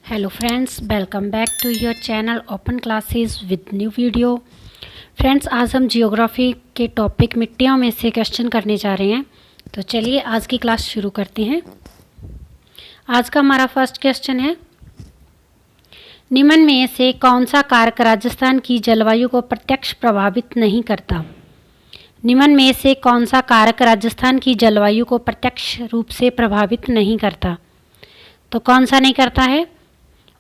Hello friends, welcome back to your channel open classes with new video. Friends, आज हम geography के topic मिट्टियों में से क्वेश्चन करने जा रहे हैं। तो चलिए आज की क्लास शुरू करते हैं। आज का हमारा फर्स्ट क्वेश्चन है, निम्न में से कौन सा कारक राजस्थान की जलवायु को प्रत्यक्ष प्रभावित नहीं करता? निम्न में से कौन सा कारक राजस्थान की जलवायु को प्रत्यक्ष रूप से प्रभावित नहीं करता? तो कौन सा नहीं करता है?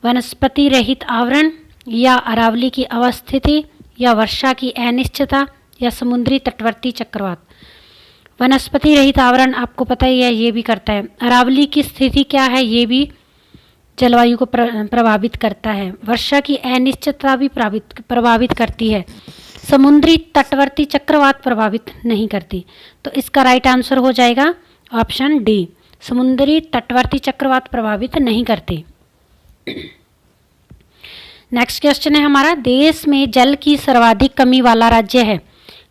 वनस्पति रहित आवरण, या अरावली की अवस्थिति, या वर्षा की अनिश्चितता, या समुद्री तटवर्ती चक्रवात। वनस्पति रहित आवरण आपको पता ही है, ये भी करता है। अरावली की स्थिति क्या है, ये भी जलवायु को प्रभावित करता है। वर्षा की अनिश्चितता भी प्रभावित करती है। समुद्री तटवर्ती चक्रवात प्रभावित नहीं करती। तो इसका राइट आंसर हो जाएगा ऑप्शन डी, समुद्री तटवर्ती चक्रवात प्रभावित नहीं करते। नेक्स्ट क्वेश्चन है हमारा, देश में जल की सर्वाधिक कमी वाला राज्य है?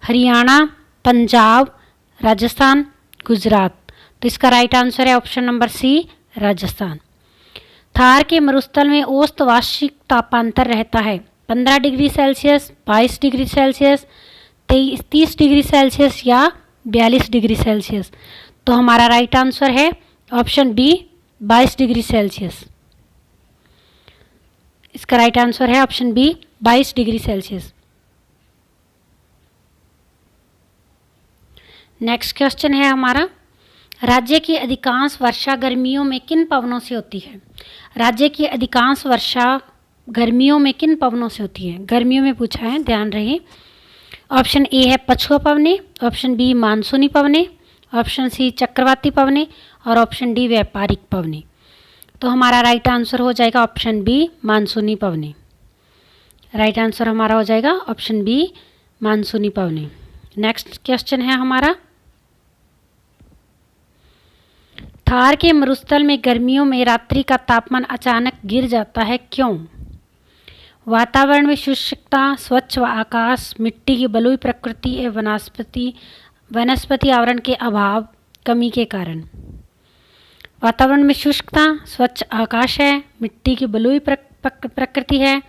हरियाणा, पंजाब, राजस्थान, गुजरात। तो इसका राइट आंसर है option number C, Rajasthan. Thar के मरुस्थल में औसत वार्षिक तापांतर रहता है 15 degree Celsius, 22 degree Celsius, 30 degree Celsius या 42 डिग्री सेल्सियस। तो हमारा राइट आंसर है ऑप्शन बी, 22 डिग्री सेल्सियस। इसका राइट आंसर है option B, 22 degree Celsius. Next question है हमारा, राज्य की अधिकांश वर्षा गर्मियों में किन पवनों से होती है? राज्य की अधिकांश वर्षा गर्मियों में किन पवनों से होती है? गर्मियों में पूछा है, ध्यान रहे। ऑप्शन ए है पछुआ पवने, ऑप्शन बी मानसूनी पवने, ऑप्शन सी चक्रवाती पवने, और ऑप्शन डी व्यापारिक पवने। तो हमारा राइट आंसर हो जाएगा ऑप्शन बी, मानसूनी पवने। राइट आंसर हमारा हो जाएगा ऑप्शन बी, मानसूनी पवने। नेक्स्ट क्वेश्चन है हमारा, थार के मरुस्थल में गर्मियों में रात्रि का तापमान अचानक गिर जाता है, क्यों? वातावरण में शुष्कता, स्वच्छ आकाश, मिट्टी की बलुई प्रकृति एवं वनस्पति आवरण के अभाव, कमी के कारण। वातावरण में शुष्कता, स्वच्छ आकाश है, मिट्टी की बलुई प्रकृति है,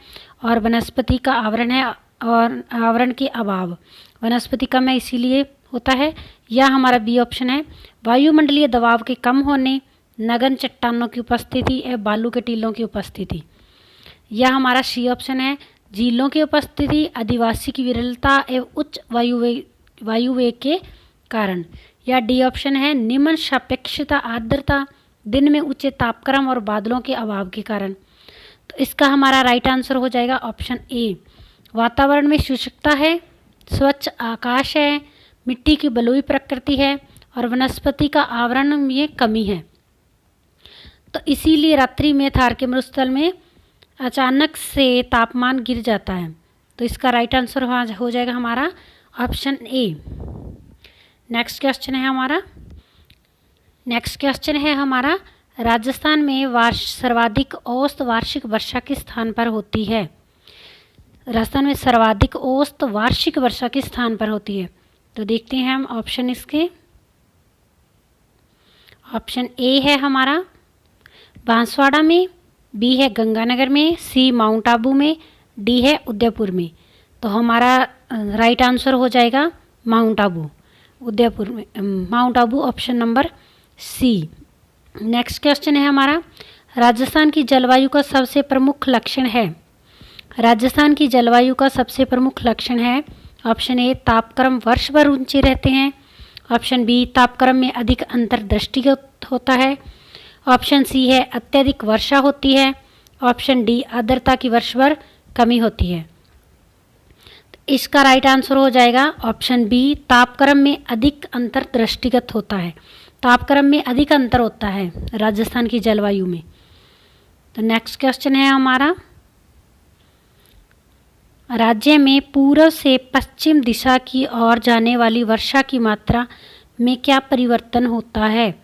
और वनस्पति का आवरण है, और आवरण के अभाव, वनस्पति कम है इसीलिए होता है। या हमारा बी ऑप्शन है, वायुमंडलीय दबाव के कम होने, नगन चट्टानों की उपस्थिति एवं बालू के टीलों की उपस्थिति। या हमारा सी ऑप्शन है, झीलों की उपस्थिति, आदिवासी की विरलता एवं उच्च वायुवेग के कारण। या डी ऑप्शन है, निम्न सापेक्षता आर्द्रता, दिन में ऊंचे तापक्रम और बादलों के अभाव के कारण। तो इसका हमारा राइट आंसर हो जाएगा ऑप्शन ए, वातावरण में शुष्कता है, स्वच्छ आकाश है, मिट्टी की बलुई प्रकृति है, और वनस्पति का आवरण में कमी है। तो इसीलिए रात्रि में थार के मरुस्थल में अचानक से तापमान गिर जाता है। तो इसका राइट आंसर हो जाएगा हमारा ऑप्शन ए। नेक्स्ट क्वेश्चन है हमारा, राजस्थान में सर्वाधिक औसत वार्षिक वर्षा किस स्थान पर होती है? राजस्थान में सर्वाधिक औसत वार्षिक वर्षा किस स्थान पर होती है? तो देखते हैं हम ऑप्शन इसके। ऑप्शन ए है हमारा बांसवाड़ा में, बी है गंगानगर में, सी माउंट आबू में, डी है उदयपुर में। तो हमारा राइट आंसर हो जाएगा माउंट आबू, उदयपुर में, Mount Abu option number C. Next question है हमारा, राजस्थान की जलवायु का सबसे प्रमुख लक्षण है? राजस्थान की जलवायु का सबसे प्रमुख लक्षण है ऑप्शन ए, तापक्रम वर्ष भर ऊंचे रहते हैं, ऑप्शन बी, तापक्रम में अधिक अंतर दृष्टिगत होता है, ऑप्शन सी है अत्यधिक वर्षा होती है, ऑप्शन डी, आर्द्रता की वर्ष भर कमी होती है। इसका राइट आंसर हो जाएगा ऑप्शन बी, तापक्रम में अधिक अंतर दृष्टिगत होता है। तापक्रम में अधिक अंतर होता है राजस्थान की जलवायु में। तो नेक्स्ट क्वेश्चन है हमारा, राज्य में पूर्व से पश्चिम दिशा की ओर जाने वाली वर्षा की मात्रा में क्या परिवर्तन होता है?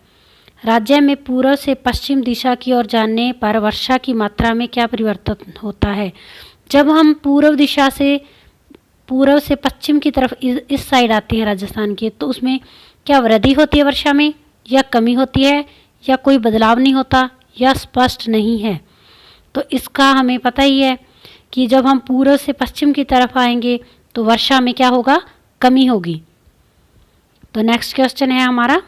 राज्य में पूर्व से पश्चिम दिशा की ओर जाने पर वर्षा की मात्रा में क्या परिवर्तन होता है? जब हम पूर्व से पश्चिम की तरफ इस साइड आते हैं राजस्थान के, तो उसमें क्या वृद्धि होती है वर्षा में, या कमी होती है, या कोई बदलाव नहीं होता, या स्पष्ट नहीं है? तो इसका हमें पता ही है कि जब हम पूर्व से पश्चिम की तरफ आएंगे तो वर्षा में क्या होगा, कमी होगी। तो नेक्स्ट क्वेश्चन है हमारा,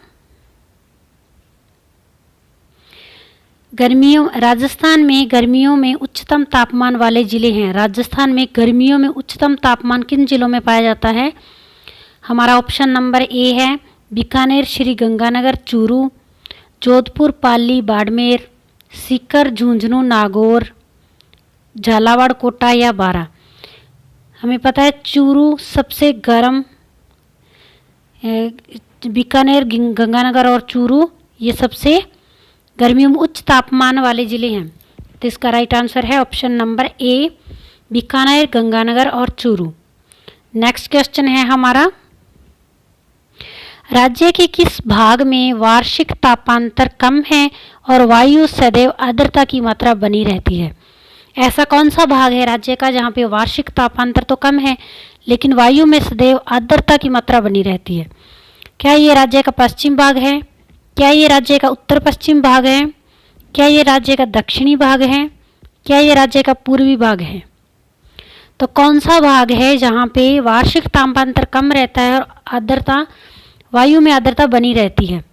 राजस्थान में गर्मियों में उच्चतम तापमान वाले जिले हैं। राजस्थान में गर्मियों में उच्चतम तापमान किन जिलों में पाया जाता है? हमारा ऑप्शन नंबर ए है बीकानेर, श्री गंगानगर, चूरू, जोधपुर, पाली, बाड़मेर, सीकर, झुंझुनू, नागौर, झालावाड़, कोटा या बारा। हमें पता है चूरू सबसे गर्म, बीकानेर, गंगानगर और चूरू ये सबसे गर्मियों में उच्च तापमान वाले ज़िले हैं। तो इसका राइट आंसर है option number A, Bikaner, Ganganagar और चूरू। नेक्स्ट क्वेश्चन है हमारा, राज्य के किस भाग में वार्षिक तापांतर कम है और वायु सदैव आर्द्रता की मात्रा बनी रहती है? ऐसा कौन सा भाग है राज्य का जहाँ पे वार्षिक तापांतर तो कम है लेकिन वायु में सदैव आर्द्रता की मात्रा बनी रहती है? क्या ये राज्य का पश्चिम भाग है? क्या ये राज्य का उत्तर पश्चिम भाग है? क्या ये राज्य का दक्षिणी भाग है? क्या ये राज्य का पूर्वी भाग है? तो कौन सा भाग है जहाँ पे वार्षिक तापांतर कम रहता है और आर्द्रता, वायु में आर्द्रता बनी रहती है?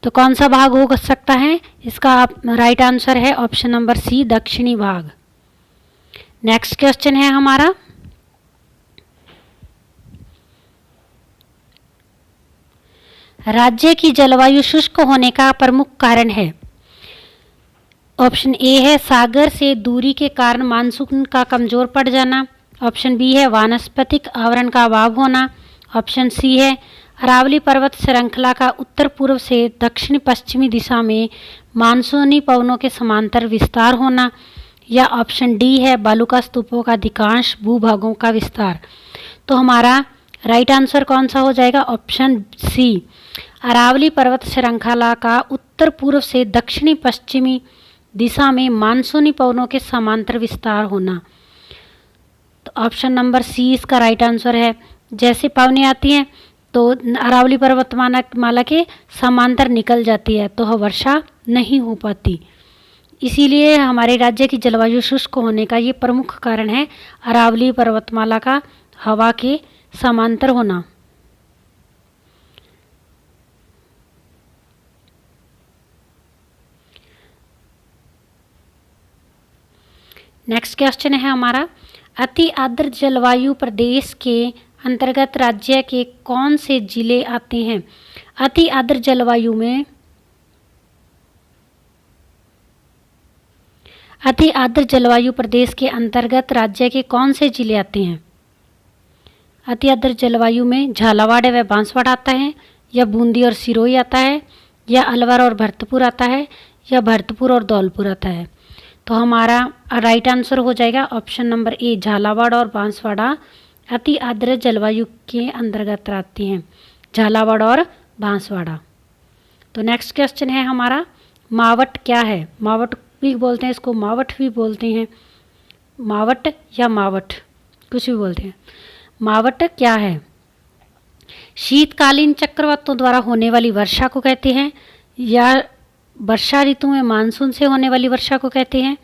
तो कौन सा भाग हो सकता है? इसका राइट आंसर है ऑप्शन नंबर सी, दक्षिणी भाग। नेक्स्ट क्वेश्चन है हमारा, राज्य की जलवायु शुष्क होने का प्रमुख कारण है? ऑप्शन ए है सागर से दूरी के कारण मानसून का कमजोर पड़ जाना। ऑप्शन बी है वानस्पतिक आवरण का अभाव होना। ऑप्शन सी है अरावली पर्वत श्रृंखला का उत्तर पूर्व से दक्षिण पश्चिमी दिशा में मानसूनी पवनों के समांतर विस्तार होना। या ऑप्शन डी है बालुका स्तूपों का अधिकांश भूभागों का विस्तार। तो हमारा राइट आंसर कौन सा हो जाएगा? ऑप्शन सी, अरावली पर्वत श्रृंखला का उत्तर पूर्व से दक्षिणी पश्चिमी दिशा में मानसूनी पवनों के समांतर विस्तार होना। तो ऑप्शन नंबर सी इसका राइट आंसर है। जैसे पवनें आती हैं तो अरावली पर्वतमाला के समांतर निकल जाती है तो वर्षा नहीं हो पाती। इसीलिए हमारे राज्य की जलवायु शुष्क होने का ये प्रमुख कारण है, अरावली पर्वतमाला का हवा के समांतर होना। नेक्स्ट क्वेश्चन है हमारा, अति आर्द्र जलवायु प्रदेश के अंतर्गत राज्य के कौन से जिले आते हैं? अति आर्द्र जलवायु में अति आर्द्र जलवायु प्रदेश के अंतर्गत राज्य के कौन से जिले आते हैं? अति आर्द्र जलवायु में झालावाड़ व बांसवाड़ा आता है, या बूंदी और सिरोही आता है, या अलवर और भरतपुर आता है, या भरतपुर और धौलपुर आता है। तो हमारा राइट आंसर हो जाएगा ऑप्शन नंबर ए, झालावाड़ और बांसवाड़ा अति आर्द्र जलवायु के अंतर्गत आती हैं, झालावाड़ और बांसवाड़ा। तो नेक्स्ट क्वेश्चन है हमारा, मावट क्या है? मावट भी बोलते हैं इसको, मावट भी बोलते हैं, मावट या मावट कुछ भी बोलते हैं। मावट क्या है? शीतकालीन चक्रवातों द्वारा होने वाली वर्षा को कहते हैं, या वर्षा ऋतु में मानसून से होने वाली वर्षा को कहते हैं,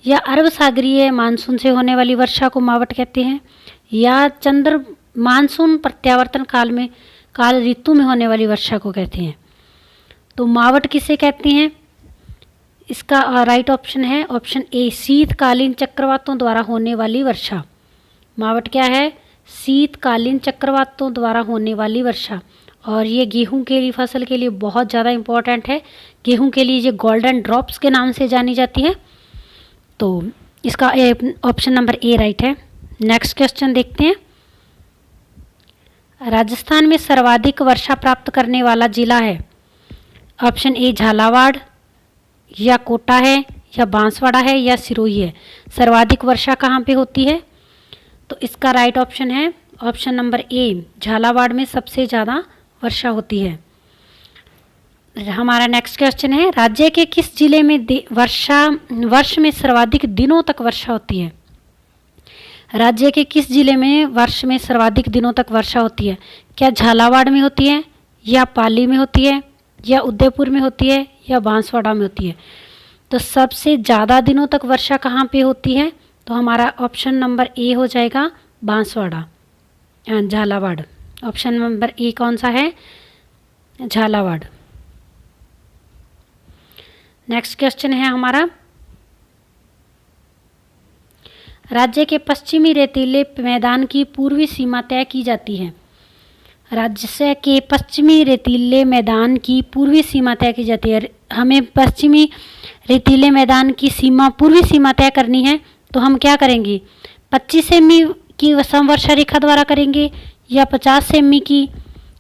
या अरब सागरीय मानसून से होने वाली वर्षा को मावट कहते हैं, या चंद्र मानसून प्रत्यावर्तन काल ऋतु में होने वाली वर्षा को कहते हैं। तो मावट किसे कहते हैं? इसका राइट ऑप्शन है ऑप्शन ए, शीतकालीन चक्रवातों द्वारा होने वाली वर्षा। मावट क्या है? शीतकालीन चक्रवातों द्वारा होने वाली वर्षा। और ये गेहूं के लिए, फसल के लिए बहुत ज़्यादा इम्पोर्टेंट है। गेहूं के लिए ये गोल्डन ड्रॉप्स के नाम से जानी जाती है। तो इसका ऑप्शन नंबर ए राइट है। नेक्स्ट क्वेश्चन देखते हैं, राजस्थान में सर्वाधिक वर्षा प्राप्त करने वाला जिला है? ऑप्शन ए झालावाड़, या कोटा है, या बांसवाड़ा है, या सिरोही है। सर्वाधिक वर्षा कहाँ पे होती है? तो इसका राइट ऑप्शन है ऑप्शन नंबर ए, झालावाड़ में सबसे ज़्यादा वर्षा होती है। हमारा नेक्स्ट क्वेश्चन है, राज्य के किस जिले में वर्ष में सर्वाधिक दिनों तक वर्षा होती है? राज्य के किस जिले में वर्ष में सर्वाधिक दिनों तक वर्षा होती है? क्या झालावाड़ में होती है, या पाली में होती है, या उदयपुर में होती है, या बांसवाड़ा में होती है? तो सबसे ज़्यादा दिनों तक वर्षा कहाँ पे होती है? तो हमारा ऑप्शन नंबर ए हो जाएगा Banswara, Jhalawar. Option number A कौन सा है? झालावाड़। नेक्स्ट क्वेश्चन है हमारा, राज्य के पश्चिमी रेतीले मैदान की पूर्वी सीमा तय की जाती है। राज्य के पश्चिमी रेतीले मैदान की पूर्वी सीमा तय की जाती है। हमें पश्चिमी रेतीले मैदान की सीमा, पूर्वी सीमा तय करनी है, तो हम क्या करेंगे? 25 सेमी की समवर्षा रेखा द्वारा करेंगे, या 50 सेमी की,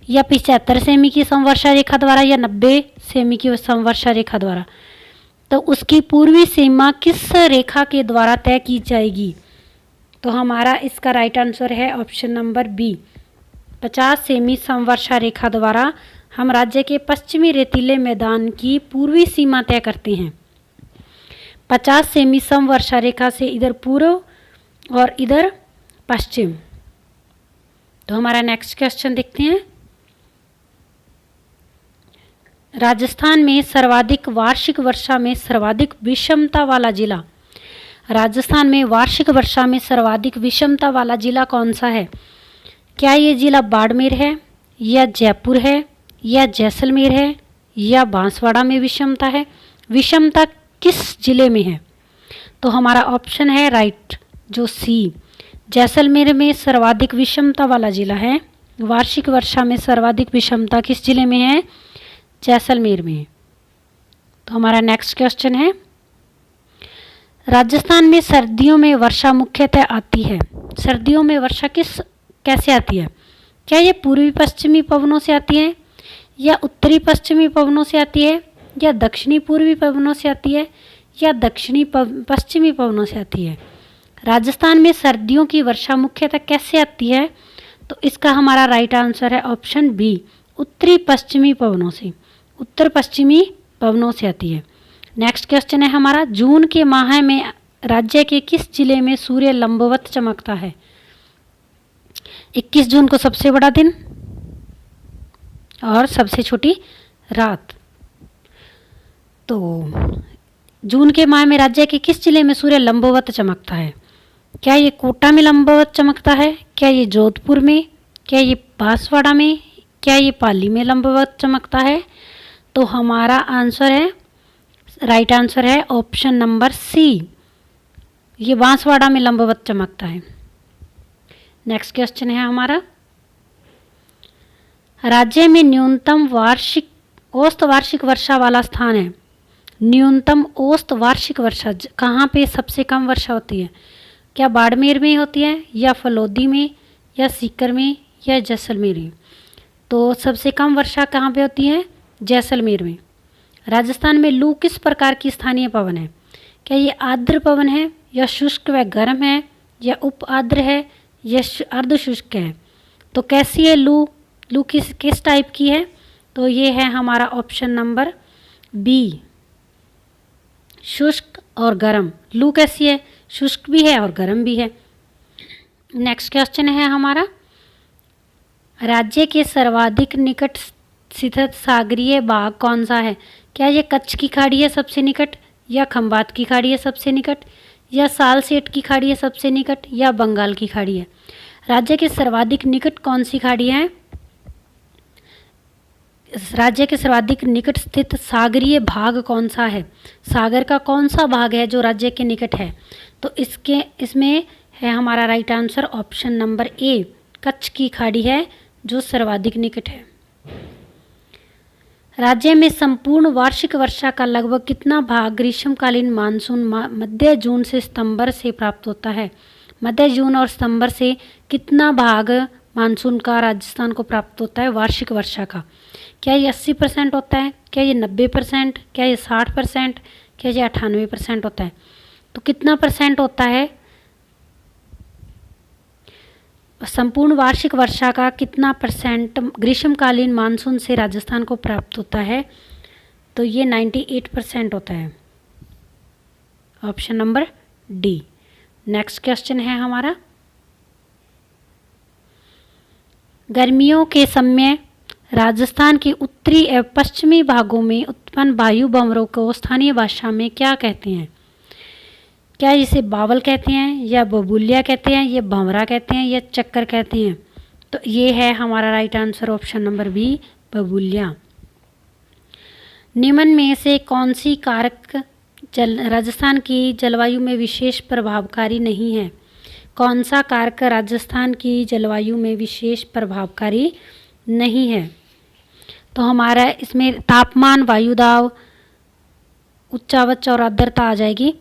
या 75 सेमी की समवर्षा रेखा द्वारा, या 90 सेमी की समवर्षा रेखा द्वारा। तो उसकी पूर्वी सीमा किस रेखा के द्वारा तय की जाएगी? तो हमारा इसका राइट आंसर है ऑप्शन नंबर बी, 50 सेमी समवर्षा रेखा द्वारा हम राज्य के पश्चिमी रेतीले मैदान की पूर्वी सीमा तय करते हैं। 50 सेमी समवर्षा रेखा से इधर पूर्व और इधर पश्चिम। तो हमारा नेक्स्ट क्वेश्चन देखते हैं, राजस्थान में सर्वाधिक वार्षिक वर्षा में सर्वाधिक विषमता वाला जिला। राजस्थान में वार्षिक वर्षा में सर्वाधिक विषमता वाला जिला कौन सा है? क्या ये जिला बाड़मेर है, या जयपुर है, या जैसलमेर है, या बांसवाड़ा में विषमता है? विषमता किस जिले में है? तो हमारा ऑप्शन है राइट, जो सी, जैसलमेर में सर्वाधिक विषमता वाला जिला है। वार्षिक वर्षा में सर्वाधिक विषमता किस जिले में है? जैसलमेर में। तो हमारा नेक्स्ट क्वेश्चन है, राजस्थान में सर्दियों में वर्षा मुख्यतः आती है। सर्दियों में वर्षा कैसे आती है? क्या ये पूर्वी पश्चिमी पवनों से आती है, या उत्तरी पश्चिमी पवनों से आती है, या दक्षिणी पूर्वी पवनों से आती है, या दक्षिणी पश्चिमी पवनों से आती है? राजस्थान में सर्दियों की वर्षा मुख्यतः कैसे आती है? तो इसका हमारा राइट आंसर है ऑप्शन बी, उत्तरी पश्चिमी पवनों से। उत्तर पश्चिमी पवनों से आती है। नेक्स्ट क्वेश्चन है हमारा, जून के माह में राज्य के किस जिले में सूर्य लंबवत चमकता है? 21 जून को सबसे बड़ा दिन और सबसे छोटी रात। तो जून के माह में राज्य के किस जिले में सूर्य लंबवत चमकता है? क्या ये कोटा में लंबवत चमकता है? क्या ये जोधपुर में? क्या ये बांसवाड़ा में? क्या ये पाली में लंबवत चमकता है? तो हमारा आंसर है, राइट आंसर है ऑप्शन नंबर सी, ये बांसवाड़ा में लंबवत चमकता है। नेक्स्ट क्वेश्चन है हमारा, राज्य में न्यूनतम औसत वार्षिक वर्षा वाला स्थान है। न्यूनतम औसत वार्षिक वर्षा कहाँ पे सबसे कम वर्षा होती है? क्या बाड़मेर में होती है, या फलोदी में, या सीकर में, या जैसलमेर में? तो सबसे कम वर्षा कहाँ पे होती है? जैसलमेर में। राजस्थान में लू किस प्रकार की स्थानीय पवन है? क्या ये आर्द्र पवन है, या शुष्क व गर्म है, या उप आर्द्र है, या अर्ध शुष्क है? तो कैसी है लू? लू किस टाइप की है? तो ये है हमारा ऑप्शन नंबर बी, शुष्क और गर्म। लू कैसी है? शुष्क भी है और गर्म भी है। नेक्स्ट क्वेश्चन है हमारा, राज्य के सर्वाधिक निकट स्थित सागरीय भाग कौन सा है? क्या ये कच्छ की खाड़ी है सबसे निकट, या खंबात की खाड़ी है सबसे निकट, या सालसेट की खाड़ी है सबसे निकट, या बंगाल की खाड़ी है? राज्य के सर्वाधिक निकट कौन सी खाड़ी है? राज्य के सर्वाधिक निकट स्थित सागरीय भाग कौन सा है? सागर का कौन सा भाग है जो राज्य के निकट है? तो इसमें है हमारा right answer option number A, Kutch की खाड़ी है जो सर्वाधिक निकट है। राज्य में संपूर्ण वार्षिक वर्षा का लगभग कितना भाग ग्रीष्मकालीन मानसून मध्य जून से सितंबर से प्राप्त होता है? मध्य जून और सितंबर से कितना भाग मानसून का राजस्थान को प्राप्त होता है वार्षिक वर्षा का? क्या ये 80% होता है? क्या ये 90%? क्या ये 60%? क्या ये 98% होता है? तो कितना परसेंट होता है? संपूर्ण वार्षिक वर्षा का कितना परसेंट ग्रीष्मकालीन मानसून से राजस्थान को प्राप्त होता है? तो ये 98% होता है, option number D. Next question है हमारा, गर्मियों के समय राजस्थान के उत्तरी एवं पश्चिमी भागों में उत्पन्न वायु भंवरों को स्थानीय भाषा में क्या कहते हैं? क्या इसे बावल कहते हैं, या बबूलिया कहते हैं, या भंवरा कहते हैं, या चक्कर कहते हैं? तो ये है हमारा right answer option number B, बबूलिया। निम्न में से कौन सी कारक राजस्थान की जलवायु में विशेष प्रभावकारी नहीं है? कौन सा कारक राजस्थान की जलवायु में विशेष प्रभावकारी नहीं है? तो हमारा इसमें तापमान, वायुदाब, उच्चावच और आर्द्रता आ जाएगी।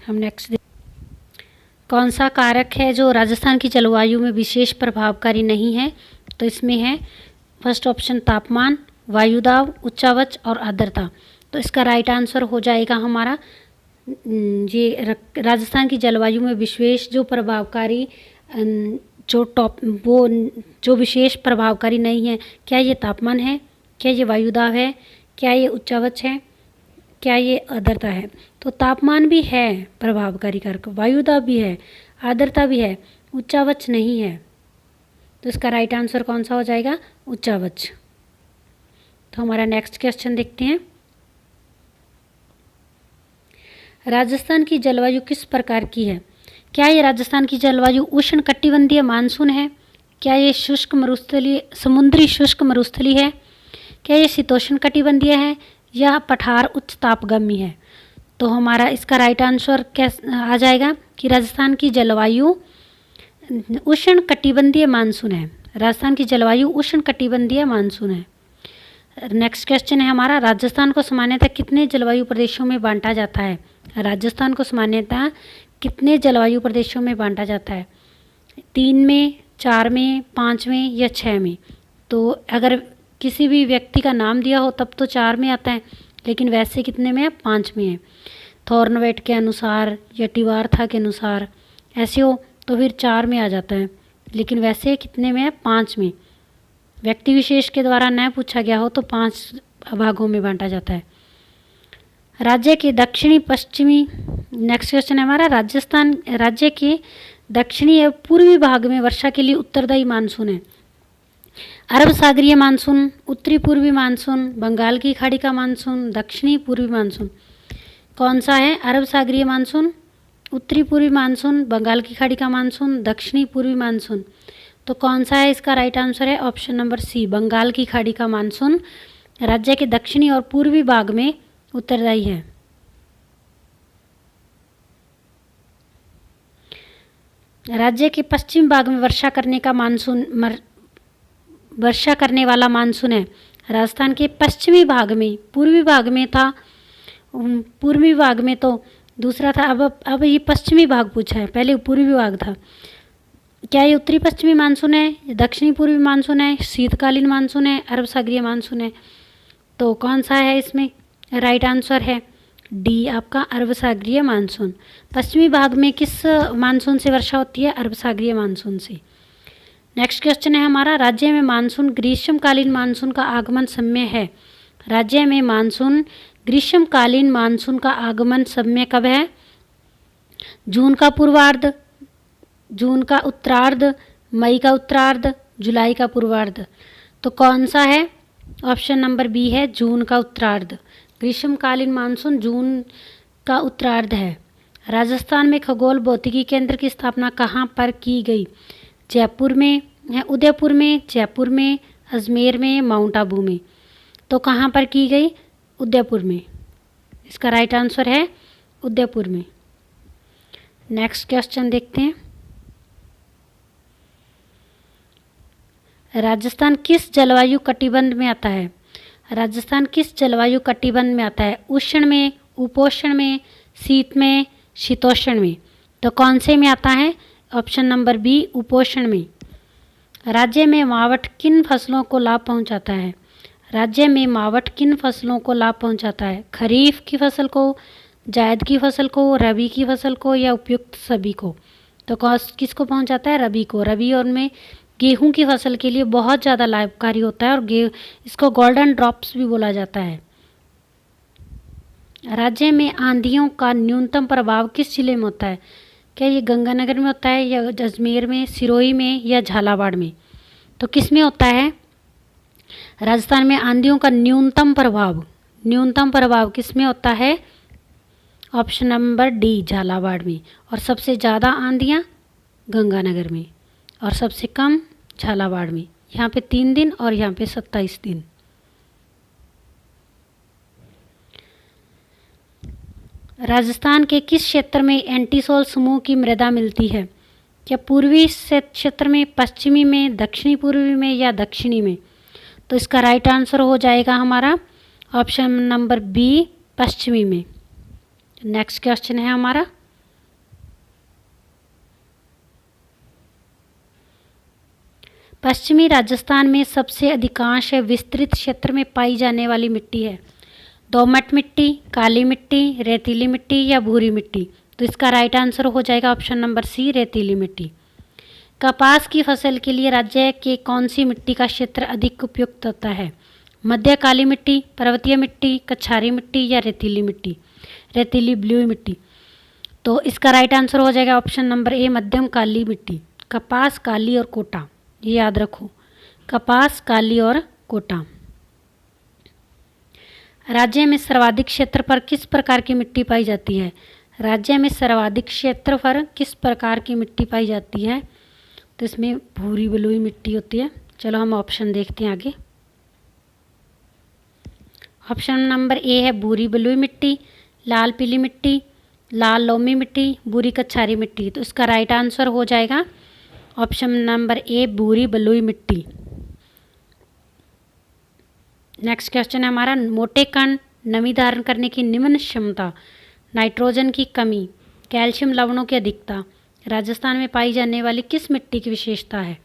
हम नेक्स्ट कौन सा कारक है जो राजस्थान की जलवायु में विशेष प्रभावकारी नहीं है? तो इसमें है फर्स्ट ऑप्शन तापमान, वायुदाब, उच्चावच और आर्द्रता। तो इसका राइट आंसर हो जाएगा हमारा ये राजस्थान की जलवायु में विशेष जो प्रभावकारी जो विशेष प्रभावकारी नहीं है। क्या ये तापमान है, क्या ये वायुदाब है, क्या ये उच्चावच है, क्या ये आर्द्रता है? तो तापमान भी है प्रभावकारी कारक, वायुदाब भी है, आर्द्रता भी है, उच्चावच नहीं है। तो इसका राइट आंसर कौन सा हो जाएगा? उच्चावच। तो हमारा नेक्स्ट क्वेश्चन देखते हैं। राजस्थान की जलवायु किस प्रकार की है? क्या ये राजस्थान की जलवायु उष्ण कटिबंधीय मानसून है? क्या ये शुष्क मरुस्थलीय समुद्री शुष्क मरुस्थली है? क्या ये शीतोष्ण कटिबंधीय है या पठार उच्च तापगामी है? तो हमारा इसका राइट आंसर क्या आ जाएगा कि राजस्थान की जलवायु उष्ण कटिबंधीय मानसून है। राजस्थान की जलवायु उष्ण कटिबंधीय मानसून है। नेक्स्ट क्वेश्चन है हमारा, राजस्थान को सामान्यतः कितने जलवायु प्रदेशों में बांटा जाता है? राजस्थान को सामान्यतः कितने जलवायु प्रदेशों में बांटा जाता है? 3 में, 4 में, 5 में या 6 में? तो अगर किसी भी व्यक्ति का नाम दिया हो तब तो 4 में आता है, लेकिन वैसे कितने में है? 5 में है। थॉर्नवेट के अनुसार या टिवारथा के अनुसार ऐसे हो तो फिर 4 में आ जाता है, लेकिन वैसे कितने में है? 5 में। व्यक्ति विशेष के द्वारा न पूछा गया हो तो 5 भागों में बांटा जाता है। राज्य के दक्षिणी पश्चिमी, नेक्स्ट क्वेश्चन है हमारा, राजस्थान राज्य के दक्षिणी एवं पूर्वी भाग में वर्षा के लिए उत्तरदायी मानसून है। अरब सागरीय मानसून, उत्तरी पूर्वी मानसून, बंगाल की खाड़ी का मानसून, दक्षिणी पूर्वी मानसून। कौन सा है? अरब सागरीय मानसून, उत्तरी पूर्वी मानसून, बंगाल की खाड़ी का मानसून, दक्षिणी पूर्वी मानसून। तो कौन सा है इसका राइट आंसर? है ऑप्शन नंबर सी, बंगाल की खाड़ी का मानसून राज्य के दक्षिणी और पूर्वी भाग में उत्तरदायी है। राज्य के पश्चिम भाग में वर्षा करने वाला मानसून है। राजस्थान के पश्चिमी भाग में, पूर्वी भाग में था, पूर्वी भाग में तो दूसरा था, अब ये पश्चिमी भाग पूछा है, पहले पूर्वी भाग था। क्या ये उत्तरी पश्चिमी मानसून है, दक्षिणी पूर्वी मानसून है, शीतकालीन मानसून है, अरब सागरीय मानसून है? तो कौन सा है इसमें? राइट आंसर है डी आपका, अरब सागरीय मानसून। पश्चिमी भाग में किस मानसून से वर्षा होती है? अरब सागरीय मानसून से। नेक्स्ट क्वेश्चन है हमारा, राज्य में मानसून ग्रीष्मकालीन मानसून का आगमन समय है। राज्य में मानसून ग्रीष्मकालीन मानसून का आगमन समय कब है? जून का पूर्वार्ध, जून का उत्तरार्ध, मई का उत्तरार्ध, जुलाई का पूर्वार्ध। तो कौन सा है? ऑप्शन नंबर बी है, जून का उत्तरार्ध। ग्रीष्मकालीन मानसून जून का उत्तरार्ध है। राजस्थान में खगोल भौतिकी केंद्र की स्थापना कहाँ पर की गई? जयपुर में है, उदयपुर में, जयपुर में, अजमेर में, माउंट आबू में। तो कहाँ पर की गई? उदयपुर में। इसका राइट आंसर है उदयपुर में। नेक्स्ट क्वेश्चन देखते हैं, राजस्थान किस जलवायु कटिबंध में आता है? राजस्थान किस जलवायु कटिबंध में आता है? उष्ण में, उपोष्ण में, शीत में, शीतोष्ण में। तो कौन से में आता है? ऑप्शन नंबर बी, उपोष्ण में। राज्य में मावठ किन फसलों को लाभ पहुंचाता है? राज्य में मावठ किन फसलों को लाभ पहुंचाता है? खरीफ की फसल को, जायद की फसल को, रबी की फसल को या उपयुक्त सभी को? तो किसको पहुंचाता है? रबी को। रबी और में गेहूं की फसल के लिए बहुत ज़्यादा लाभकारी होता है और इसको गोल्डन ड्रॉप्स भी बोला जाता है। राज्य में आंधियों का न्यूनतम प्रभाव किस जिले में होता है? क्या ये गंगानगर में होता है या अजमेर में, सिरोही में या झालावाड़ में? तो किस में होता है? राजस्थान में आंधियों का न्यूनतम प्रभाव किस में होता है? ऑप्शन नंबर डी, झालावाड़ में। और सबसे ज़्यादा आंधियाँ गंगानगर में और सबसे कम झालावाड़ में। यहाँ पे 3 दिन और यहाँ पे 27 दिन। राजस्थान के किस क्षेत्र में एंटीसोल समूह की मृदा मिलती है? क्या पूर्वी क्षेत्र में, पश्चिमी में, दक्षिणी पूर्वी में या दक्षिणी में? तो इसका राइट आंसर हो जाएगा हमारा ऑप्शन नंबर बी, पश्चिमी में। नेक्स्ट क्वेश्चन है हमारा, पश्चिमी राजस्थान में सबसे अधिकांश विस्तृत क्षेत्र में पाई जाने वाली मिट्टी है? दोमट मिट्टी, काली मिट्टी, रेतीली मिट्टी या भूरी मिट्टी? तो इसका राइट आंसर हो जाएगा ऑप्शन नंबर सी, रेतीली मिट्टी। कपास की फसल के लिए राज्य के कौन सी मिट्टी का क्षेत्र अधिक उपयुक्त होता है? मध्य काली मिट्टी, पर्वतीय मिट्टी, कछारी मिट्टी या रेतीली मिट्टी? रेतीली ब्लू मिट्टी। तो इसका राइट आंसर हो जाएगा ऑप्शन नंबर ए, मध्यम काली मिट्टी। कपास, काली और कोटा, ये याद रखो, कपास, काली और कोटा। राज्य में सर्वाधिक क्षेत्र पर किस प्रकार की मिट्टी पाई जाती है? राज्य में सर्वाधिक क्षेत्र पर किस प्रकार की मिट्टी पाई जाती है? तो इसमें भूरी बलुई मिट्टी होती है। चलो हम ऑप्शन देखते हैं आगे। ऑप्शन नंबर ए है भूरी बलुई मिट्टी, लाल पीली मिट्टी, लाल लोमी मिट्टी, भूरी कछारी मिट्टी। तो इसका राइट आंसर हो जाएगा ऑप्शन नंबर ए, भूरी बलुई मिट्टी। नेक्स्ट क्वेश्चन है हमारा, मोटे कण नमी धारण करने की निम्न क्षमता, नाइट्रोजन की कमी, कैल्शियम लवणों की अधिकता राजस्थान में पाई जाने वाली किस मिट्टी की विशेषता है?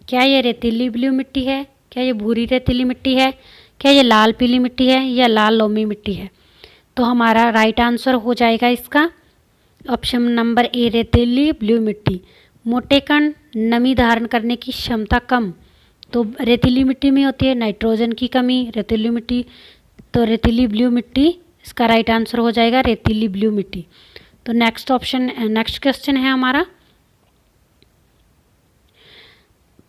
क्या ये रेतीली ब्लू मिट्टी है? क्या ये भूरी रेतीली मिट्टी है? क्या ये लाल पीली मिट्टी है या लाल लोमी मिट्टी है? तो हमारा राइट आंसर हो जाएगा इसका ऑप्शन नंबर ए, रेतीली ब्लू मिट्टी। मोटे कण नमी धारण करने की क्षमता कम, तो रेतीली मिट्टी में होती है। नाइट्रोजन की कमी, रेतीली मिट्टी, तो रेतीली ब्लू मिट्टी इसका राइट आंसर हो जाएगा, रेतीली ब्लू मिट्टी। तो नेक्स्ट क्वेश्चन है हमारा,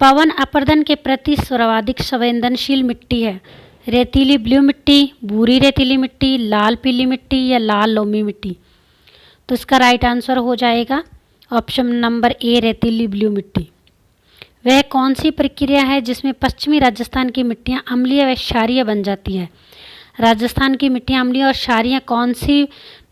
पवन अपरदन के प्रति सर्वाधिक संवेदनशील मिट्टी है? रेतीली ब्लू मिट्टी, भूरी रेतीली मिट्टी, लाल पीली मिट्टी या लाल लोमी मिट्टी? तो इसका राइट आंसर हो जाएगा ऑप्शन नंबर ए, रेतीली ब्लू मिट्टी। वह कौन सी प्रक्रिया है जिसमें पश्चिमी राजस्थान की मिट्टियाँ अम्लीय व क्षारीय बन जाती है? राजस्थान की मिट्टियाँ अम्लीय और क्षारीय कौन सी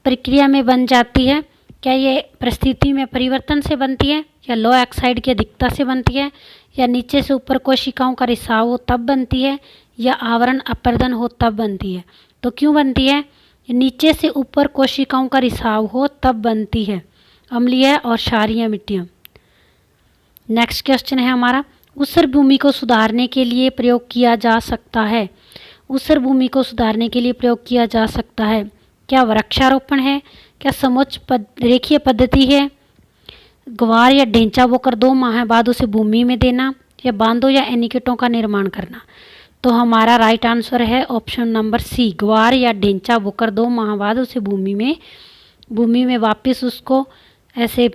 प्रक्रिया में बन जाती है? क्या ये परिस्थिति में परिवर्तन से बनती है, या लो ऑक्साइड की अधिकता से बनती है, या नीचे से ऊपर कोशिकाओं का रिसाव हो तब बनती है, या आवरण अपर्दन हो तब बनती है? तो क्यों बनती है? नीचे से ऊपर कोशिकाओं का रिसाव हो तब बनती है अम्लीय और क्षारीय मिट्टियाँ। नेक्स्ट क्वेश्चन है हमारा, ऊसर भूमि को सुधारने के लिए प्रयोग किया जा सकता है? ऊसर भूमि को सुधारने के लिए प्रयोग किया जा सकता है, क्या वृक्षारोपण है, क्या समुच्च रेखीय पद्धति है, ग्वार या ढेंचा बोकर 2 माह बाद उसे भूमि में देना, या बांधों या एनीकटों का निर्माण करना? तो हमारा राइट आंसर है ऑप्शन नंबर सी, ग्वार या ढेंचा बोकर 2 माह बाद उसे भूमि में वापस उसको ऐसे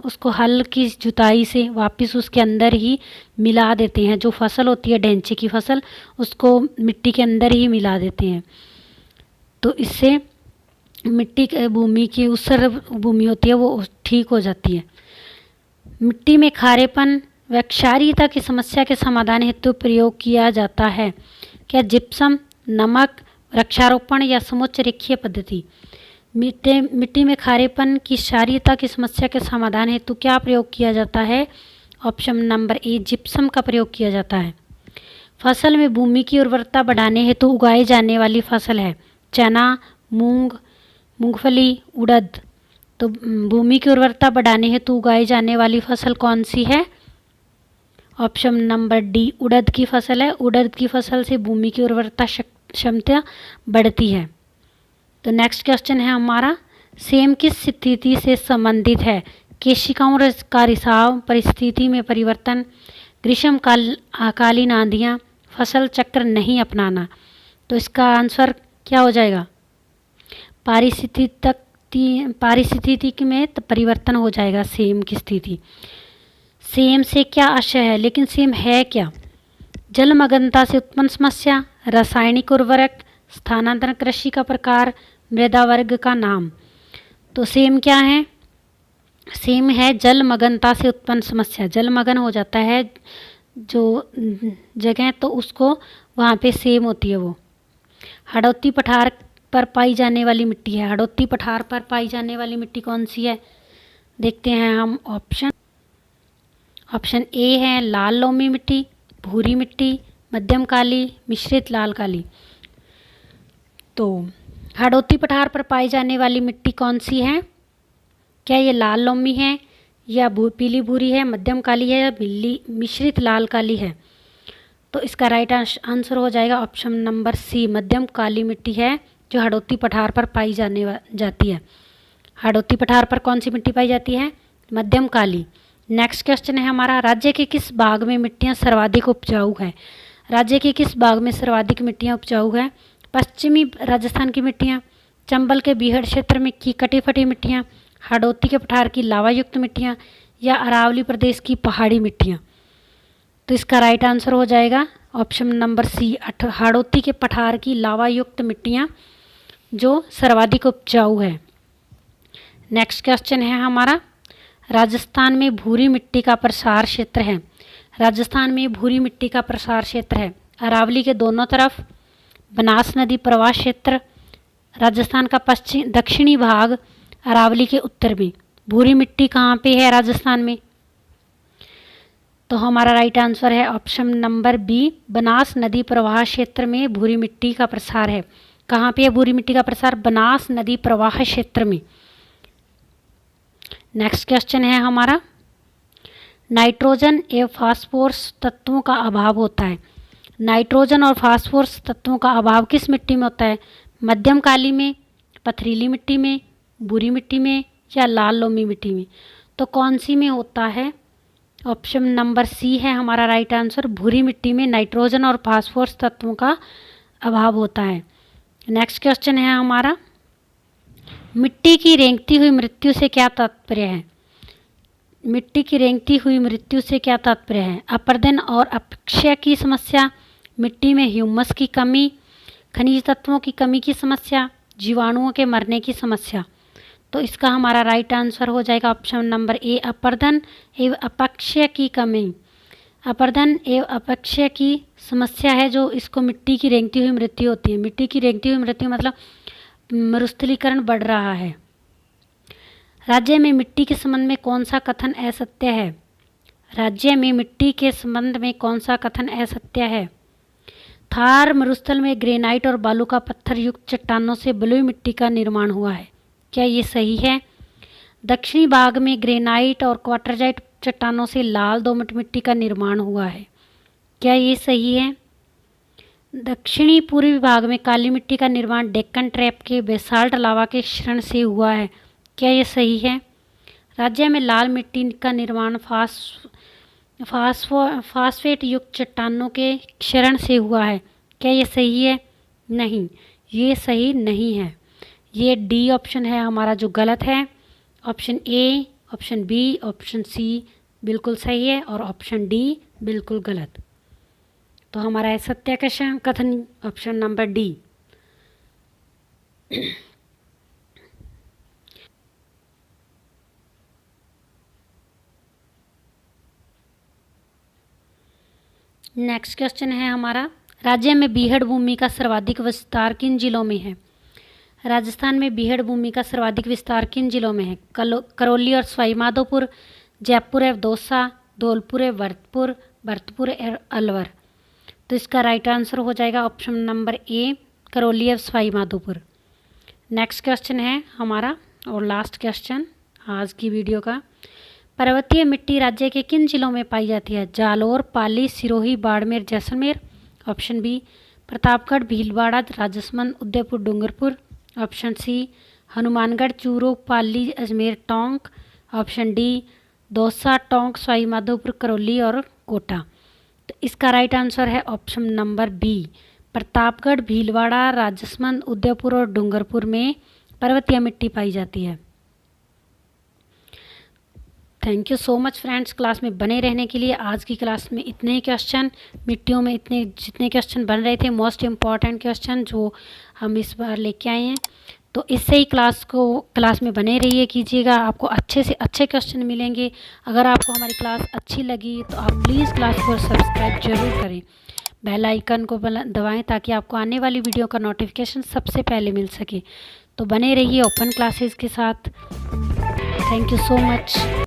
उसको हल की जुताई से वापस उसके अंदर ही मिला देते हैं। जो फसल होती है ढेंचे की फसल, उसको मिट्टी के अंदर ही मिला देते हैं। तो इससे मिट्टी भूमि की ऊसर भूमि होती है वो ठीक हो जाती है। मिट्टी में खारेपन व क्षारीयता की समस्या के समाधान हेतु प्रयोग किया जाता है? क्या जिप्सम, नमक, वृक्षारोपण या समुच्च रेखीय पद्धति? मिट्टी में खारेपन की क्षारीयता की समस्या के समाधान हेतु क्या प्रयोग किया जाता है? ऑप्शन नंबर ए, जिप्सम का प्रयोग किया जाता है। फसल में भूमि की उर्वरता बढ़ाने हेतु उगाई जाने वाली फसल है चना, मूंग, मूंगफली, उड़द। तो भूमि की उर्वरता बढ़ाने हेतु उगाई जाने वाली फसल कौन सी है? ऑप्शन नंबर डी, उड़द की फसल है। उड़द की फसल से भूमि की उर्वरता क्षमता बढ़ती है। तो नेक्स्ट क्वेश्चन है हमारा, सेम किस स्थिति से संबंधित है? केशिकाओं का रिसाव, परिस्थिति में परिवर्तन, ग्रीष्मकालीन आंधियाँ, फसल चक्र नहीं अपनाना? तो इसका आंसर क्या हो जाएगा? पारिस्थितिक में परिवर्तन हो जाएगा सेम की स्थिति। सेम से क्या आशय है, लेकिन सेम है क्या? जलमग्नता से उत्पन्न समस्या, रासायनिक उर्वरक, स्थानांतरण कृषि का प्रकार, मृदा वर्ग का नाम। तो सेम क्या है? सेम है जलमग्नता से उत्पन्न समस्या। जलमग्न हो जाता है जो जगह, तो उसको वहाँ पे सेम होती है वो। हड़ौती पठार पर पाई जाने वाली मिट्टी है। हड़ौती पठार पर पाई जाने वाली मिट्टी कौन सी है? देखते हैं हम ऑप्शन। ऑप्शन ए है लाल लोमी मिट्टी, भूरी मिट्टी, मध्यम काली, मिश्रित लाल काली। तो हड़ौती पठार पर पाई जाने वाली मिट्टी कौन सी है? क्या ये लाल लोमी है, या पीली भूरी है, मध्यम काली है, या मिश्रित लाल काली है? तो इसका राइट आंसर हो जाएगा ऑप्शन नंबर सी, मध्यम काली मिट्टी है जो हड़ौती पठार पर पाई जाती है। हड़ौती पठार पर कौन सी मिट्टी पाई जाती है? मध्यम काली। नेक्स्ट क्वेश्चन है हमारा, राज्य के किस भाग में मिट्टियाँ सर्वाधिक उपजाऊ है? राज्य के किस भाग में सर्वाधिक मिट्टियाँ उपजाऊ है? पश्चिमी राजस्थान की मिट्टियाँ, चंबल के बीहड़ क्षेत्र में की कटी फटी मिट्टियाँ, हड़ौती के पठार की लावा युक्त मिट्टियाँ, या अरावली प्रदेश की पहाड़ी मिट्टियाँ? तो इसका राइट आंसर हो जाएगा ऑप्शन नंबर सी, हड़ौती के पठार की लावा युक्त मिट्टियाँ जो सर्वाधिक उपजाऊ है। नेक्स्ट क्वेश्चन है हमारा, राजस्थान में भूरी मिट्टी का प्रसार क्षेत्र है। राजस्थान में भूरी मिट्टी का प्रसार क्षेत्र है अरावली के दोनों तरफ, बनास नदी प्रवाह क्षेत्र, राजस्थान का दक्षिणी भाग, अरावली के उत्तर में। भूरी मिट्टी कहाँ पे है राजस्थान में? तो हमारा राइट आंसर है ऑप्शन नंबर बी, बनास नदी प्रवाह क्षेत्र में भूरी मिट्टी का प्रसार है। कहाँ पे है भूरी मिट्टी का प्रसार? बनास नदी प्रवाह क्षेत्र में। नेक्स्ट क्वेश्चन है हमारा, नाइट्रोजन एवं फास्फोरस तत्वों का अभाव होता है। नाइट्रोजन और फास्फोरस तत्वों का अभाव किस मिट्टी में होता है? मध्यम काली में, पथरीली मिट्टी में, भूरी मिट्टी में, या लाल लोमी मिट्टी में? तो कौन सी में होता है? ऑप्शन नंबर सी है हमारा राइट आंसर, भूरी मिट्टी में नाइट्रोजन और फास्फोरस तत्वों का अभाव होता है। नेक्स्ट क्वेश्चन है हमारा, मिट्टी की रेंगती हुई मृत्यु से क्या तात्पर्य है? मिट्टी की रेंगती हुई मृत्यु से क्या तात्पर्य है? अपर्दन और अपक्षय की समस्या, मिट्टी में ह्यूमस की कमी, खनिज तत्वों की कमी की समस्या, जीवाणुओं के मरने की समस्या? तो इसका हमारा राइट आंसर हो जाएगा ऑप्शन नंबर ए, अपर्दन एवं अपक्षय की कमी। अपर्दन एवं अपक्षय की समस्या है जो इसको मिट्टी की रेंगती हुई मृत्यु होती है। मिट्टी की रेंगती हुई मृत्यु मतलब मरुस्थलीकरण बढ़ रहा है। राज्य में मिट्टी के संबंध में कौन सा कथन असत्य है? राज्य में मिट्टी के संबंध में कौन सा कथन असत्य है? थार मरुस्थल में ग्रेनाइट और बालू का पत्थर युक्त चट्टानों से बलुई मिट्टी का निर्माण हुआ है। क्या ये सही है? दक्षिणी भाग में ग्रेनाइट और क्वार्टरजाइट चट्टानों से लाल दोमट मिट्टी का निर्माण हुआ है। क्या ये सही है? दक्षिणी पूर्वी भाग में काली मिट्टी का निर्माण डेक्कन ट्रैप के बेसाल्ट लावा के क्षरण से हुआ है। क्या ये सही है? राज्य में लाल मिट्टी का निर्माण फास्फेट युक्त चट्टानों के क्षरण से हुआ है। क्या ये सही है? नहीं, ये सही नहीं है। ये डी ऑप्शन है हमारा जो गलत है। Option A, option B, option C बिल्कुल सही है और ऑप्शन डी बिल्कुल गलत। तो हमारा है सत्य कथन option number D. Next question है हमारा, राज्य में बीहड़ भूमि का सर्वाधिक विस्तार किन जिलों में है? राजस्थान में बीहड़ भूमि का सर्वाधिक विस्तार किन जिलों में है? करौली और सवाई माधोपुर, जयपुर एवं दौसा, धौलपुर एवं भरतपुर एवं अलवर? तो इसका राइट आंसर हो जाएगा ऑप्शन नंबर ए, करौली एवं सवाई माधोपुर। नेक्स्ट क्वेश्चन है हमारा और लास्ट क्वेश्चन आज की वीडियो का, पर्वतीय मिट्टी राज्य के किन जिलों में पाई जाती है? Jalore, Pali, Sirohi, Barmer, Jaisalmer? Option B, Pratapgarh, Bhilwara, Rajsamand, Udaipur, Dungarpur? Option C, Hanumangarh, Churu, Pali, Ajmer, Tonk? Option D, Dausa, Tonk, Sawai Madhopur, Karauli और कोटा? तो इसका राइट आंसर है option number B, Pratapgarh, Bhilwara, Rajsamand, Udaipur और डूंगरपुर में पर्वतीय मिट्टी पाई जाती है। Thank you so much friends, class में बने रहने के लिए। आज की क्लास में इतने ही क्वेश्चन, मिट्टियों में इतने जितने क्वेश्चन बन रहे थे, मोस्ट इम्पॉर्टेंट क्वेश्चन जो हम इस बार लेके आए हैं। तो इससे ही क्लास में बने रहिए कीजिएगा, आपको अच्छे से अच्छे क्वेश्चन मिलेंगे। अगर आपको हमारी क्लास अच्छी लगी तो आप प्लीज़ क्लास को सब्सक्राइब जरूर करें, बेल आइकन को दबाएं ताकि आपको आने वाली वीडियो का नोटिफिकेशन सबसे पहले मिल सके। तो बने रहिए ओपन क्लासेस के साथ। Thank you so much.